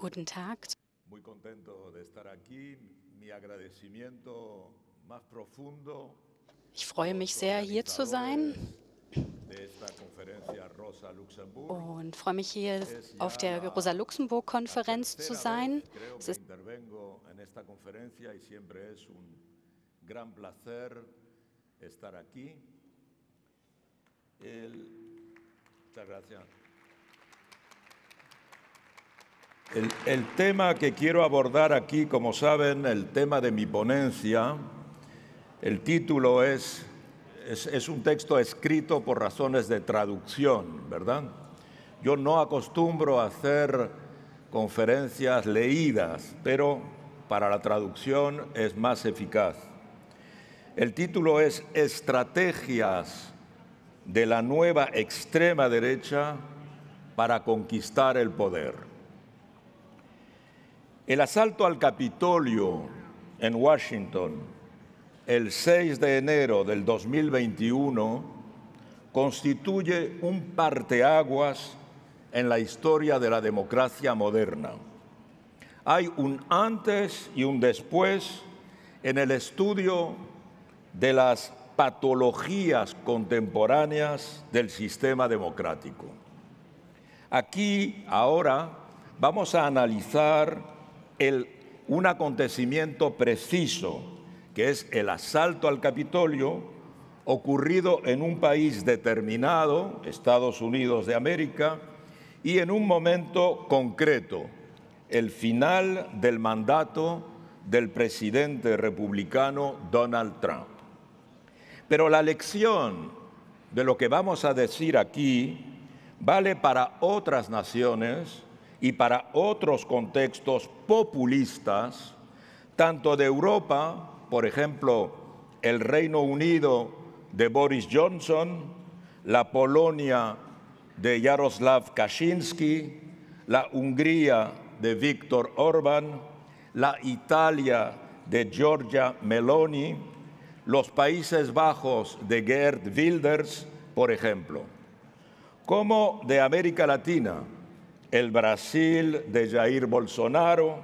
Guten Tag. Muy contento de estar aquí. Mi agradecimiento más profundo Ich a freue los mich sehr, hier zu sein organizadores de esta conferencia Rosa Luxemburg. und freue mich, hier Es auf ya der la Rosa-Luxemburg-Konferenz zu tercera sein. vez, creo, Es que ist intervengo en esta conferencia y siempre es un gran placer estar aquí. Muchas gracias. El tema que quiero abordar aquí, como saben, el tema de mi ponencia, el título es un texto escrito por razones de traducción, ¿verdad? Yo no acostumbro a hacer conferencias leídas, pero para la traducción es más eficaz. El título es Estrategias de la nueva extrema derecha para conquistar el poder. El asalto al Capitolio en Washington el 6 de enero del 2021 constituye un parteaguas en la historia de la democracia moderna. Hay un antes y un después en el estudio de las patologías contemporáneas del sistema democrático. Aquí, ahora, vamos a analizar un acontecimiento preciso, que es el asalto al Capitolio, ocurrido en un país determinado, Estados Unidos de América, y en un momento concreto, el final del mandato del presidente republicano Donald Trump. Pero la lección de lo que vamos a decir aquí vale para otras naciones y para otros contextos populistas, tanto de Europa, por ejemplo, el Reino Unido de Boris Johnson, la Polonia de Jarosław Kaczynski, la Hungría de Viktor Orbán, la Italia de Giorgia Meloni, los Países Bajos de Geert Wilders, por ejemplo, como de América Latina, el Brasil de Jair Bolsonaro,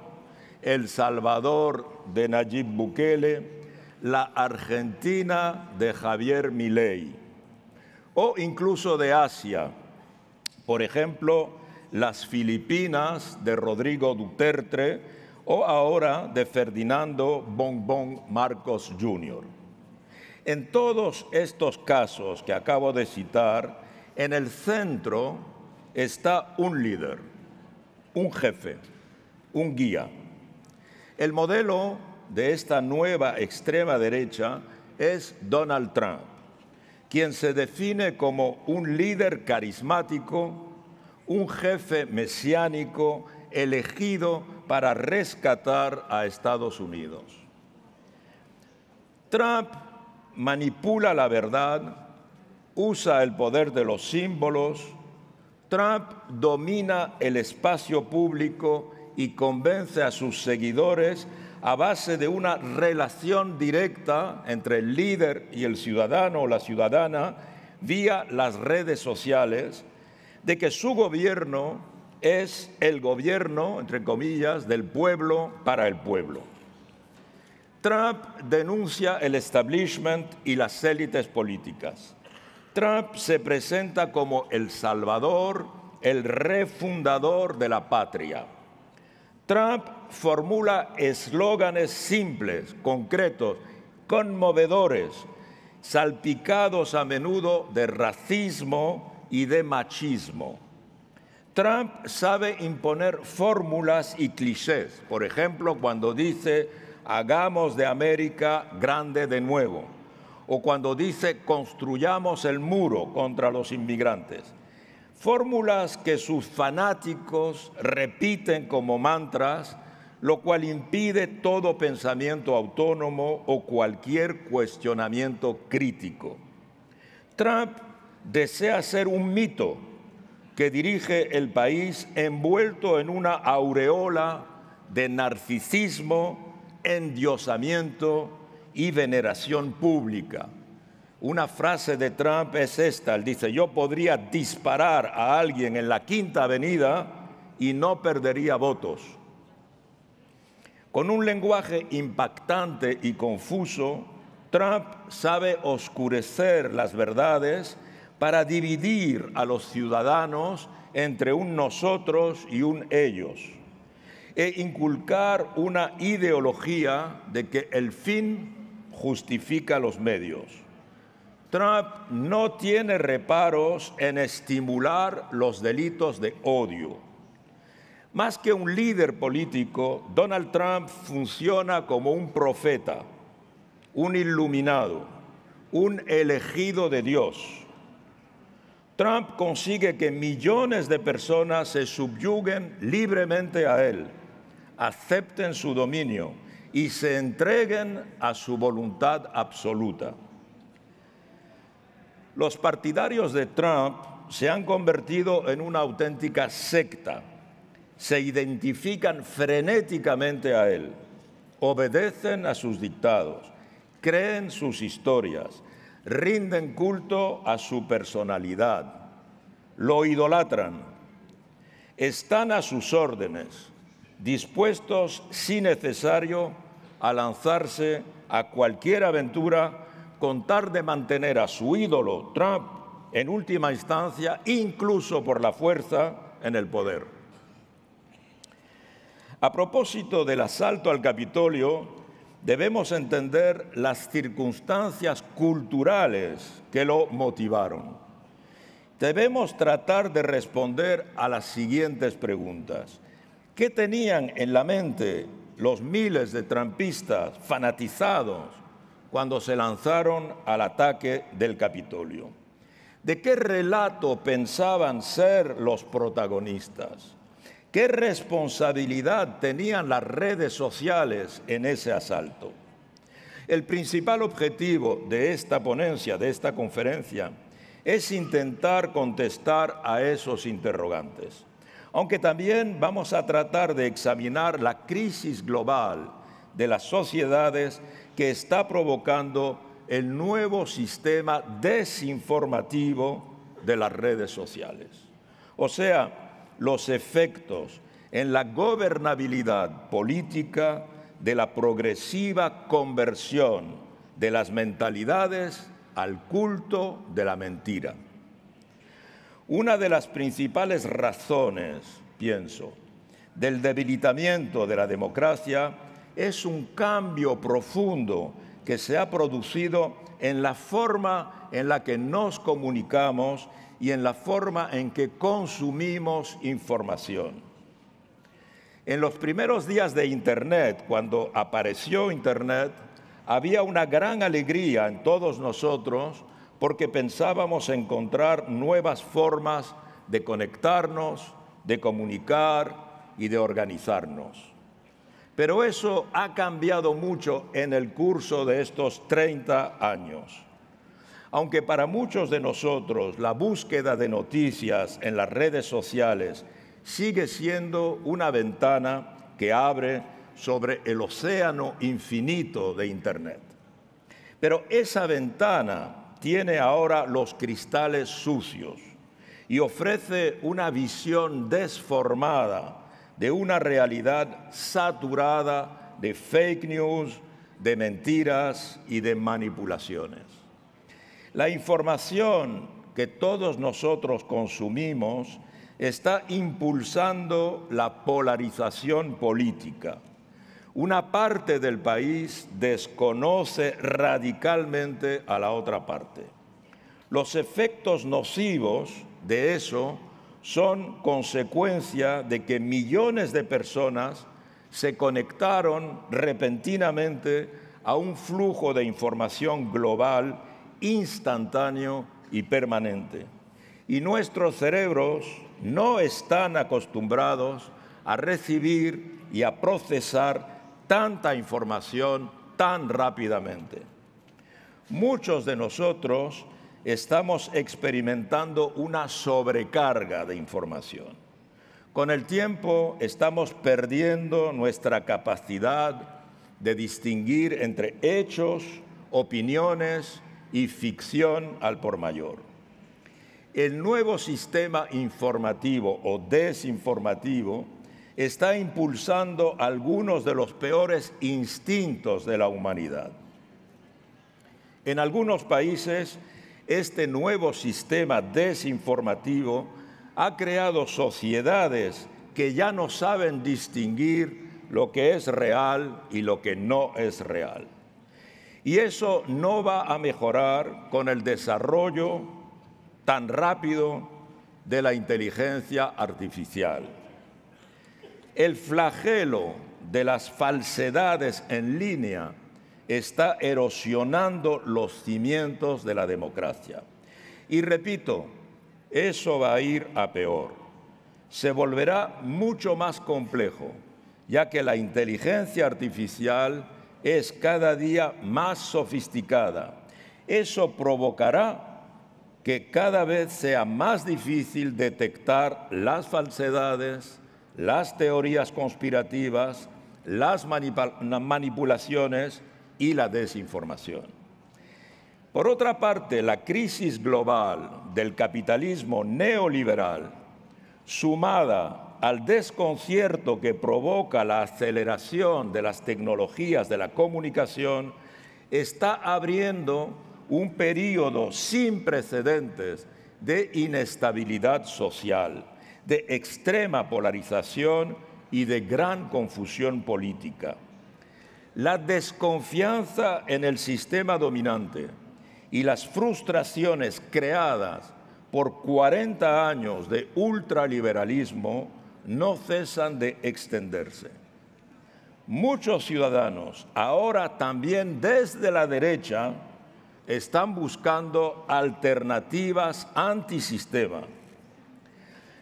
El Salvador de Nayib Bukele, la Argentina de Javier Milei, o incluso de Asia, por ejemplo, las Filipinas de Rodrigo Duterte o ahora de Ferdinando Bongbong Marcos Jr. En todos estos casos que acabo de citar, en el centro está un líder, un jefe, un guía. El modelo de esta nueva extrema derecha es Donald Trump, quien se define como un líder carismático, un jefe mesiánico elegido para rescatar a Estados Unidos. Trump manipula la verdad, usa el poder de los símbolos. Trump domina el espacio público y convence a sus seguidores a base de una relación directa entre el líder y el ciudadano o la ciudadana vía las redes sociales, de que su gobierno es el gobierno, entre comillas, del pueblo para el pueblo. Trump denuncia el establishment y las élites políticas. Trump se presenta como el salvador, el refundador de la patria. Trump formula eslóganes simples, concretos, conmovedores, salpicados a menudo de racismo y de machismo. Trump sabe imponer fórmulas y clichés, por ejemplo, cuando dice hagamos de América grande de nuevo, o cuando dice construyamos el muro contra los inmigrantes. Fórmulas que sus fanáticos repiten como mantras, lo cual impide todo pensamiento autónomo o cualquier cuestionamiento crítico. Trump desea ser un mito que dirige el país envuelto en una aureola de narcisismo, endiosamiento y veneración pública. Una frase de Trump es esta, él dice, yo podría disparar a alguien en la Quinta Avenida y no perdería votos. Con un lenguaje impactante y confuso, Trump sabe oscurecer las verdades para dividir a los ciudadanos entre un nosotros y un ellos, e inculcar una ideología de que el fin justifica los medios. Trump no tiene reparos en estimular los delitos de odio. Más que un líder político, Donald Trump funciona como un profeta, un iluminado, un elegido de Dios. Trump consigue que millones de personas se subyuguen libremente a él, acepten su dominio y se entreguen a su voluntad absoluta. Los partidarios de Trump se han convertido en una auténtica secta. Se identifican frenéticamente a él, obedecen a sus dictados, creen sus historias, rinden culto a su personalidad, lo idolatran, están a sus órdenes, dispuestos, si necesario, a lanzarse a cualquier aventura con tal de mantener a su ídolo, Trump, en última instancia, incluso por la fuerza, en el poder. A propósito del asalto al Capitolio, debemos entender las circunstancias culturales que lo motivaron. Debemos tratar de responder a las siguientes preguntas. ¿Qué tenían en la mente los miles de trumpistas fanatizados cuando se lanzaron al ataque del Capitolio? ¿De qué relato pensaban ser los protagonistas? ¿Qué responsabilidad tenían las redes sociales en ese asalto? El principal objetivo de esta ponencia, de esta conferencia, es intentar contestar a esos interrogantes, aunque también vamos a tratar de examinar la crisis global de las sociedades que está provocando el nuevo sistema desinformativo de las redes sociales. O sea, los efectos en la gobernabilidad política de la progresiva conversión de las mentalidades al culto de la mentira. Una de las principales razones, pienso, del debilitamiento de la democracia es un cambio profundo que se ha producido en la forma en la que nos comunicamos y en la forma en que consumimos información. En los primeros días de Internet, cuando apareció Internet, había una gran alegría en todos nosotros porque pensábamos encontrar nuevas formas de conectarnos, de comunicar y de organizarnos. Pero eso ha cambiado mucho en el curso de estos 30 años. Aunque para muchos de nosotros la búsqueda de noticias en las redes sociales sigue siendo una ventana que abre sobre el océano infinito de Internet. Pero esa ventana tiene ahora los cristales sucios y ofrece una visión desformada de una realidad saturada de fake news, de mentiras y de manipulaciones. La información que todos nosotros consumimos está impulsando la polarización política. Una parte del país desconoce radicalmente a la otra parte. Los efectos nocivos de eso son consecuencia de que millones de personas se conectaron repentinamente a un flujo de información global instantáneo y permanente. Y nuestros cerebros no están acostumbrados a recibir y a procesar tanta información tan rápidamente. Muchos de nosotros estamos experimentando una sobrecarga de información. Con el tiempo estamos perdiendo nuestra capacidad de distinguir entre hechos, opiniones y ficción al por mayor. el nuevo sistema informativo o desinformativo está impulsando algunos de los peores instintos de la humanidad. En algunos países, este nuevo sistema desinformativo ha creado sociedades que ya no saben distinguir lo que es real y lo que no es real. Y eso no va a mejorar con el desarrollo tan rápido de la inteligencia artificial. El flagelo de las falsedades en línea está erosionando los cimientos de la democracia. Y repito, eso va a ir a peor. Se volverá mucho más complejo, ya que la inteligencia artificial es cada día más sofisticada. Eso provocará que cada vez sea más difícil detectar las falsedades, las teorías conspirativas, las manipulaciones y la desinformación. Por otra parte, la crisis global del capitalismo neoliberal, sumada al desconcierto que provoca la aceleración de las tecnologías de la comunicación, está abriendo un período sin precedentes de inestabilidad social, de extrema polarización y de gran confusión política. La desconfianza en el sistema dominante y las frustraciones creadas por 40 años de ultraliberalismo no cesan de extenderse. Muchos ciudadanos, ahora también desde la derecha, están buscando alternativas antisistema.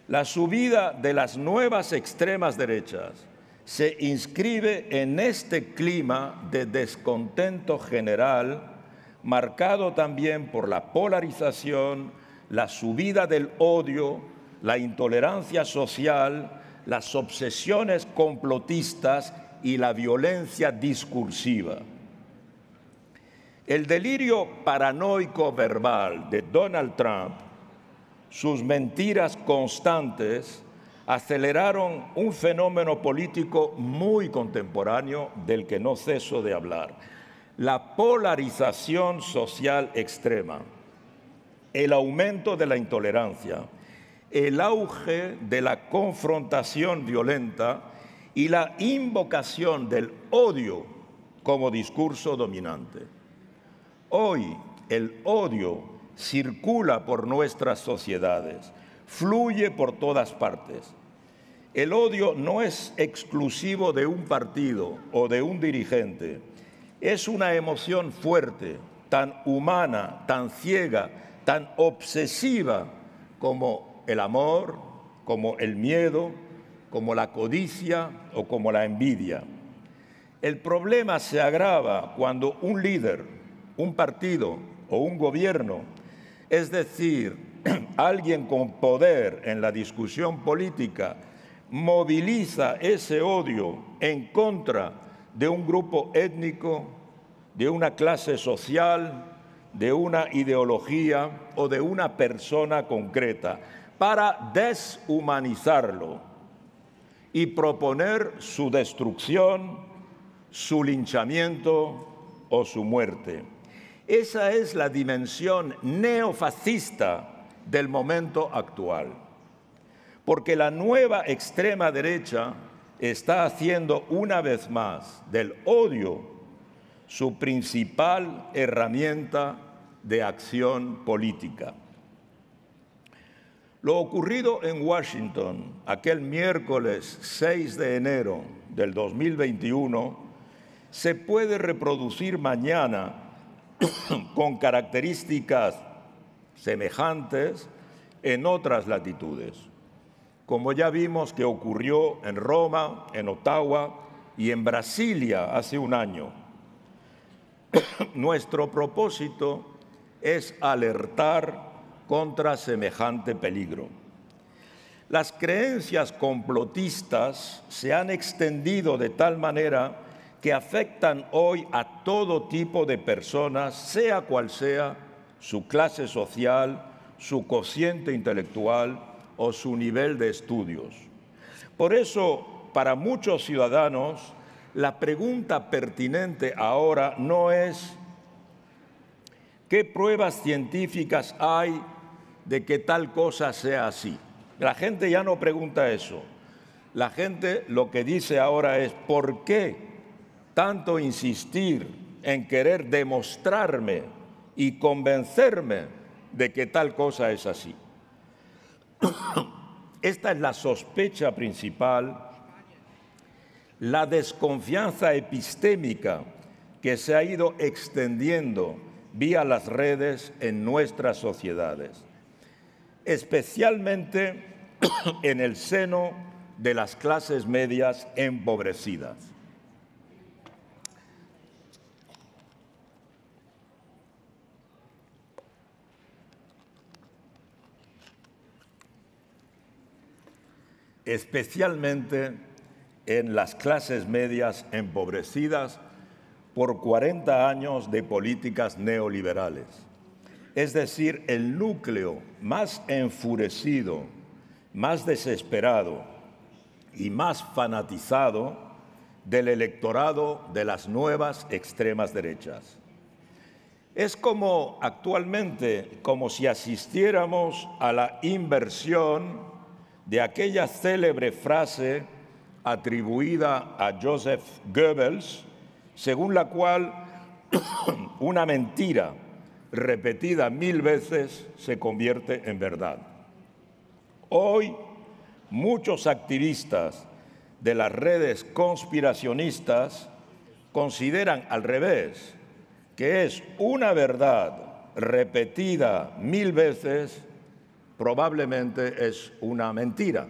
La subida de las nuevas extremas derechas se inscribe en este clima de descontento general, marcado también por la polarización, la subida del odio, la intolerancia social, las obsesiones complotistas y la violencia discursiva. El delirio paranoico verbal de Donald Trump, sus mentiras constantes, aceleraron un fenómeno político muy contemporáneo del que no ceso de hablar: la polarización social extrema, el aumento de la intolerancia, el auge de la confrontación violenta y la invocación del odio como discurso dominante. Hoy el odio circula por nuestras sociedades, fluye por todas partes. El odio no es exclusivo de un partido o de un dirigente. Es una emoción fuerte, tan humana, tan ciega, tan obsesiva como el amor, como el miedo, como la codicia o como la envidia. El problema se agrava cuando un líder, un partido o un gobierno, es decir, alguien con poder en la discusión política, moviliza ese odio en contra de un grupo étnico, de una clase social, de una ideología o de una persona concreta, para deshumanizarlo y proponer su destrucción, su linchamiento o su muerte. Esa es la dimensión neofascista del momento actual, porque la nueva extrema derecha está haciendo una vez más del odio su principal herramienta de acción política. Lo ocurrido en Washington aquel miércoles 6 de enero del 2021 se puede reproducir mañana con características semejantes en otras latitudes, como ya vimos que ocurrió en Roma, en Ottawa y en Brasilia hace un año. Nuestro propósito es alertar contra semejante peligro. Las creencias complotistas se han extendido de tal manera que afectan hoy a todo tipo de personas, sea cual sea su clase social su cociente intelectual o su nivel de estudios. Por eso, para muchos ciudadanos, la pregunta pertinente ahora no es ¿qué pruebas científicas hay de que tal cosa sea así? La gente ya no pregunta eso. La gente lo que dice ahora es ¿por qué tanto insistir en querer demostrarme y convencerme de que tal cosa es así? Esta es la sospecha principal, la desconfianza epistémica que se ha ido extendiendo vía las redes en nuestras sociedades, especialmente en el seno de las clases medias empobrecidas. Especialmente en las clases medias empobrecidas por 40 años de políticas neoliberales. Es decir, el núcleo más enfurecido, más desesperado y más fanatizado del electorado de las nuevas extremas derechas. Es como actualmente, como si asistiéramos a la inversión de aquella célebre frase atribuida a Joseph Goebbels, según la cual una mentira repetida 1000 veces se convierte en verdad. Hoy, muchos activistas de las redes conspiracionistas consideran al revés, que es una verdad repetida 1000 veces, probablemente es una mentira.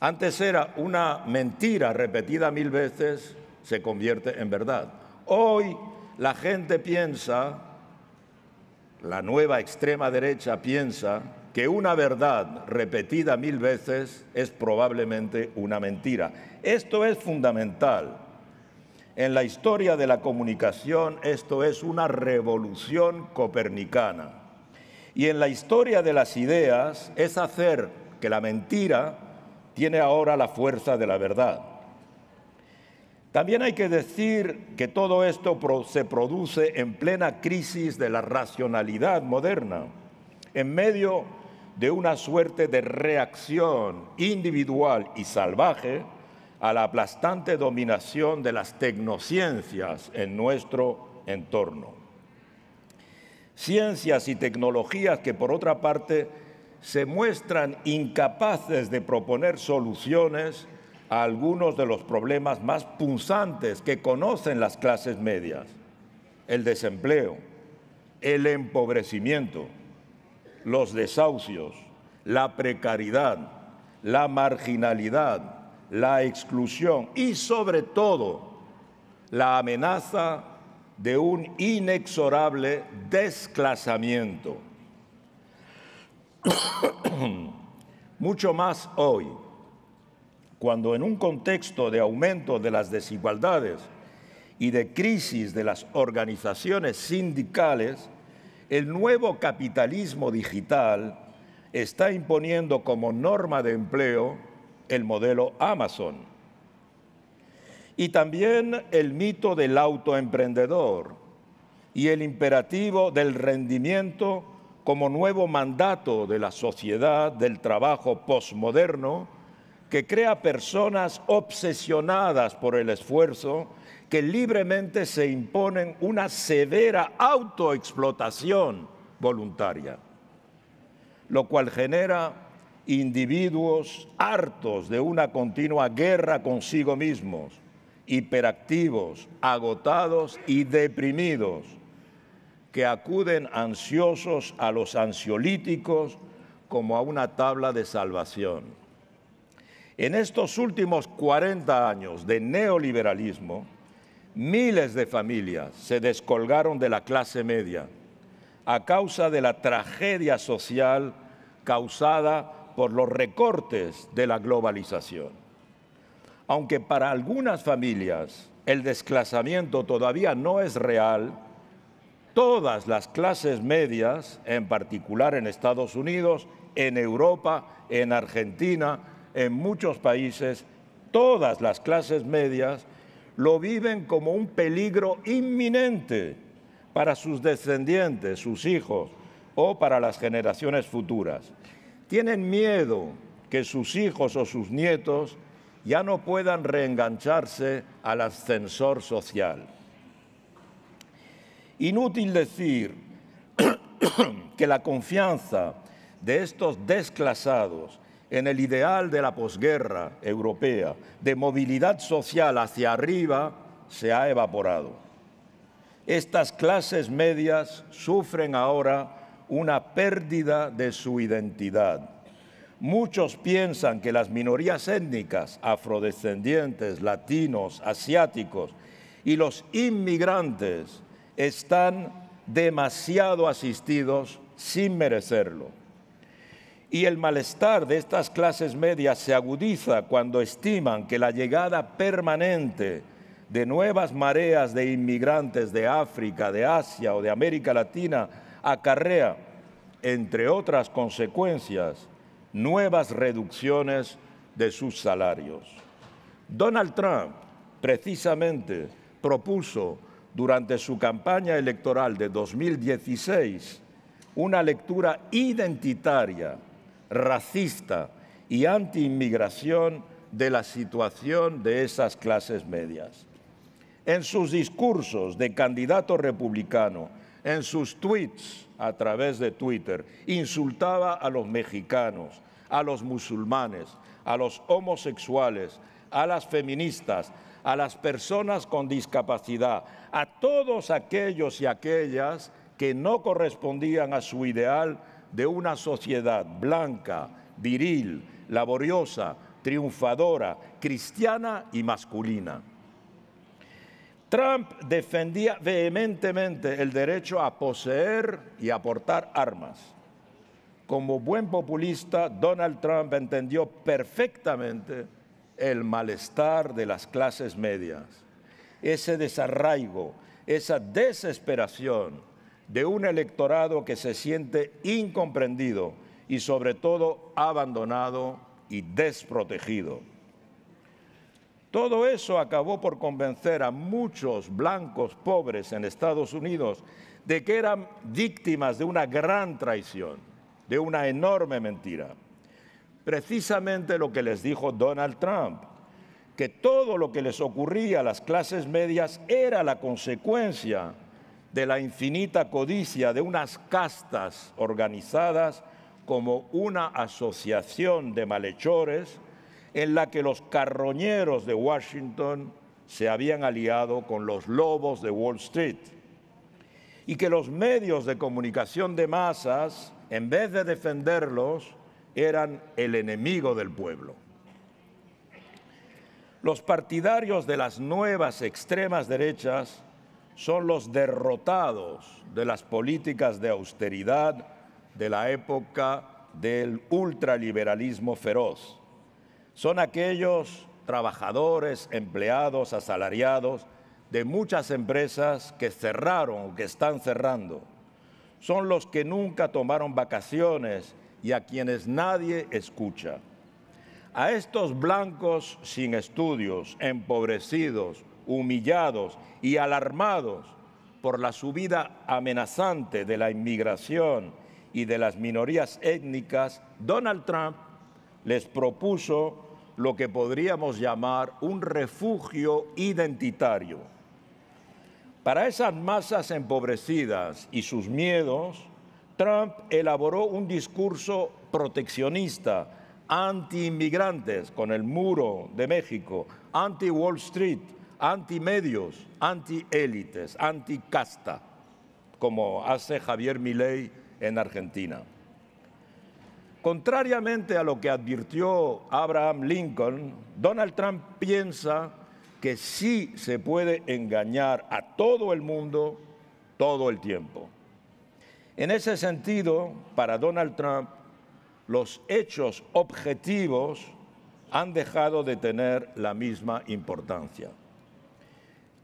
Antes era una mentira repetida 1000 veces, se convierte en verdad. Hoy la gente piensa, la nueva extrema derecha piensa, que una verdad repetida 1000 veces es probablemente una mentira. Esto es fundamental. En la historia de la comunicación, esto es una revolución copernicana. Y en la historia de las ideas es hacer que la mentira tiene ahora la fuerza de la verdad. También hay que decir que todo esto se produce en plena crisis de la racionalidad moderna, en medio de una suerte de reacción individual y salvaje a la aplastante dominación de las tecnociencias en nuestro entorno. Ciencias y tecnologías que, por otra parte, se muestran incapaces de proponer soluciones a algunos de los problemas más punzantes que conocen las clases medias: el desempleo, el empobrecimiento, los desahucios, la precariedad, la marginalidad, la exclusión y, sobre todo, la amenaza de un inexorable desclasamiento. Mucho más hoy, cuando en un contexto de aumento de las desigualdades y de crisis de las organizaciones sindicales, el nuevo capitalismo digital está imponiendo como norma de empleo el modelo Amazon. Y también el mito del autoemprendedor y el imperativo del rendimiento como nuevo mandato de la sociedad del trabajo posmoderno, que crea personas obsesionadas por el esfuerzo que libremente se imponen una severa autoexplotación voluntaria, lo cual genera individuos hartos de una continua guerra consigo mismos, hiperactivos, agotados y deprimidos, que acuden ansiosos a los ansiolíticos como a una tabla de salvación. En estos últimos 40 años de neoliberalismo, miles de familias se descolgaron de la clase media a causa de la tragedia social causada por los recortes de la globalización. Aunque para algunas familias el desclasamiento todavía no es real, todas las clases medias, en particular en Estados Unidos, en Europa, en Argentina, en muchos países, todas las clases medias lo viven como un peligro inminente para sus descendientes, sus hijos o para las generaciones futuras. Tienen miedo que sus hijos o sus nietos ya no puedan reengancharse al ascensor social. Inútil decir que la confianza de estos desclasados en el ideal de la posguerra europea de movilidad social hacia arriba se ha evaporado. Estas clases medias sufren ahora una pérdida de su identidad. Muchos piensan que las minorías étnicas, afrodescendientes, latinos, asiáticos y los inmigrantes están demasiado asistidos sin merecerlo. Y el malestar de estas clases medias se agudiza cuando estiman que la llegada permanente de nuevas mareas de inmigrantes de África, de Asia o de América Latina acarrea, entre otras consecuencias, nuevas reducciones de sus salarios. Donald Trump, precisamente, propuso durante su campaña electoral de 2016 una lectura identitaria, racista y anti-inmigración de la situación de esas clases medias. En sus discursos de candidato republicano, en sus tweets a través de Twitter, insultaba a los mexicanos, a los musulmanes, a los homosexuales, a las feministas, a las personas con discapacidad, a todos aquellos y aquellas que no correspondían a su ideal de una sociedad blanca, viril, laboriosa, triunfadora, cristiana y masculina. Trump defendía vehementemente el derecho a poseer y a portar armas. Como buen populista, Donald Trump entendió perfectamente el malestar de las clases medias, ese desarraigo, esa desesperación de un electorado que se siente incomprendido y sobre todo abandonado y desprotegido. Todo eso acabó por convencer a muchos blancos pobres en Estados Unidos de que eran víctimas de una gran traición, de una enorme mentira. Precisamente lo que les dijo Donald Trump, que todo lo que les ocurría a las clases medias era la consecuencia de la infinita codicia de unas castas organizadas como una asociación de malhechores en la que los carroñeros de Washington se habían aliado con los lobos de Wall Street y que los medios de comunicación de masas, en vez de defenderlos, eran el enemigo del pueblo. Los partidarios de las nuevas extremas derechas son los derrotados de las políticas de austeridad de la época del ultraliberalismo feroz. Son aquellos trabajadores, empleados, asalariados de muchas empresas que cerraron o que están cerrando. Son los que nunca tomaron vacaciones y a quienes nadie escucha. A estos blancos sin estudios, empobrecidos, humillados y alarmados por la subida amenazante de la inmigración y de las minorías étnicas, Donald Trump les propuso lo que podríamos llamar un refugio identitario. Para esas masas empobrecidas y sus miedos, Trump elaboró un discurso proteccionista, anti-inmigrantes, con el muro de México, anti-Wall Street, anti-medios, anti-élites, anti-casta, como hace Javier Milei en Argentina. Contrariamente a lo que advirtió Abraham Lincoln, Donald Trump piensa que sí se puede engañar a todo el mundo todo el tiempo. En ese sentido, para Donald Trump, los hechos objetivos han dejado de tener la misma importancia.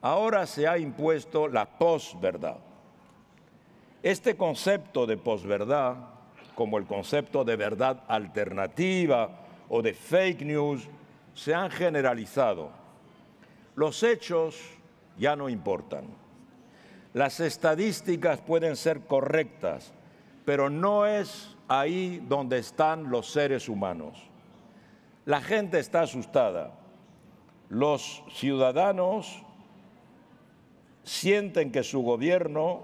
Ahora se ha impuesto la posverdad. Este concepto de posverdad, como el concepto de verdad alternativa o de fake news, se han generalizado. Los hechos ya no importan. Las estadísticas pueden ser correctas, pero no es ahí donde están los seres humanos. La gente está asustada. Los ciudadanos sienten que su gobierno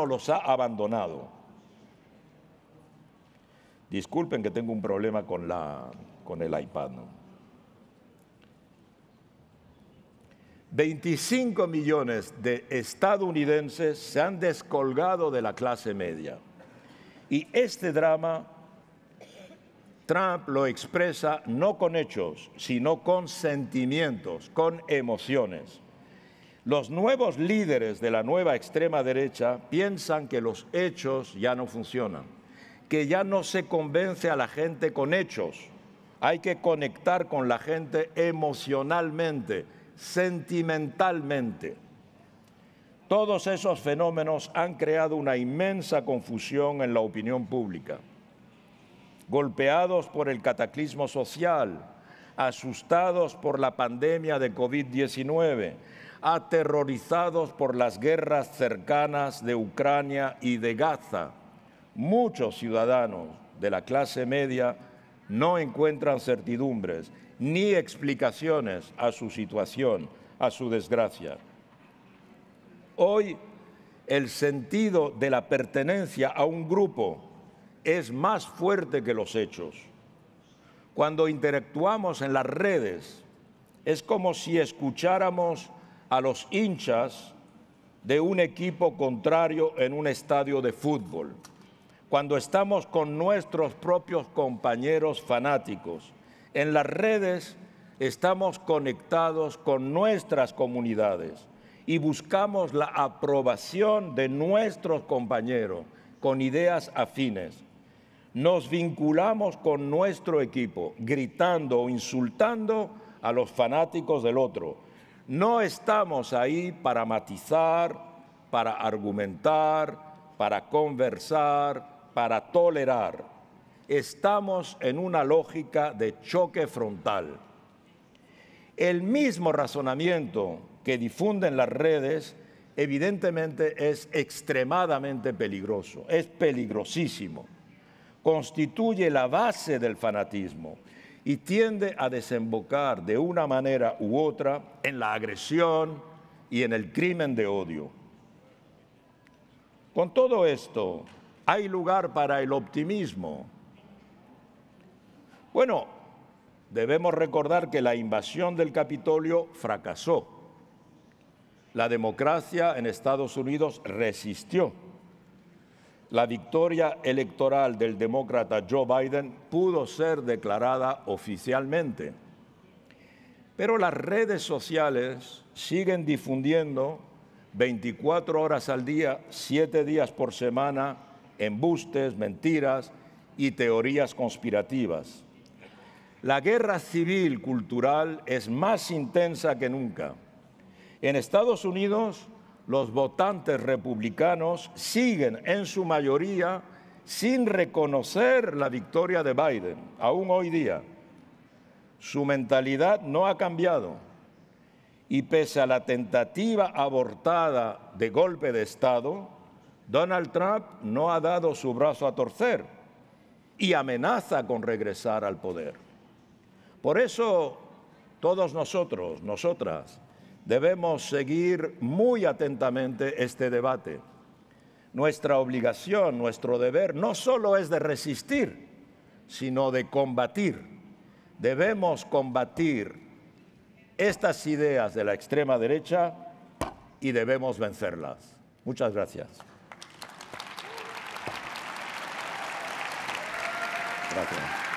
los ha abandonado. Disculpen que tengo un problema con el iPad, ¿no? 25 millones de estadounidenses se han descolgado de la clase media. Y este drama, Trump lo expresa no con hechos, sino con sentimientos, con emociones. Los nuevos líderes de la nueva extrema derecha piensan que los hechos ya no funcionan, que ya no se convence a la gente con hechos. Hay que conectar con la gente emocionalmente, sentimentalmente. Todos esos fenómenos han creado una inmensa confusión en la opinión pública. Golpeados por el cataclismo social, asustados por la pandemia de COVID-19, aterrorizados por las guerras cercanas de Ucrania y de Gaza, muchos ciudadanos de la clase media no encuentran certidumbres ni explicaciones a su situación, a su desgracia. Hoy, el sentido de la pertenencia a un grupo es más fuerte que los hechos. Cuando interactuamos en las redes, es como si escucháramos a los hinchas de un equipo contrario en un estadio de fútbol. Cuando estamos con nuestros propios compañeros fanáticos, en las redes estamos conectados con nuestras comunidades y buscamos la aprobación de nuestros compañeros con ideas afines. Nos vinculamos con nuestro equipo, gritando o insultando a los fanáticos del otro. No estamos ahí para matizar, para argumentar, para conversar, para tolerar. Estamos en una lógica de choque frontal. El mismo razonamiento que difunden las redes evidentemente es extremadamente peligroso, es peligrosísimo. Constituye la base del fanatismo y tiende a desembocar de una manera u otra en la agresión y en el crimen de odio. Con todo esto, hay lugar para el optimismo. Bueno, debemos recordar que la invasión del Capitolio fracasó. La democracia en Estados Unidos resistió. La victoria electoral del demócrata Joe Biden pudo ser declarada oficialmente. Pero las redes sociales siguen difundiendo 24 horas al día, 7 días por semana, embustes, mentiras y teorías conspirativas. La guerra civil cultural es más intensa que nunca. En Estados Unidos, los votantes republicanos siguen en su mayoría sin reconocer la victoria de Biden, aún hoy día. Su mentalidad no ha cambiado y pese a la tentativa abortada de golpe de Estado, Donald Trump no ha dado su brazo a torcer y amenaza con regresar al poder. Por eso, todos nosotros, nosotras, debemos seguir muy atentamente este debate. Nuestra obligación, nuestro deber, no solo es de resistir, sino de combatir. Debemos combatir estas ideas de la extrema derecha y debemos vencerlas. Muchas gracias. Gracias.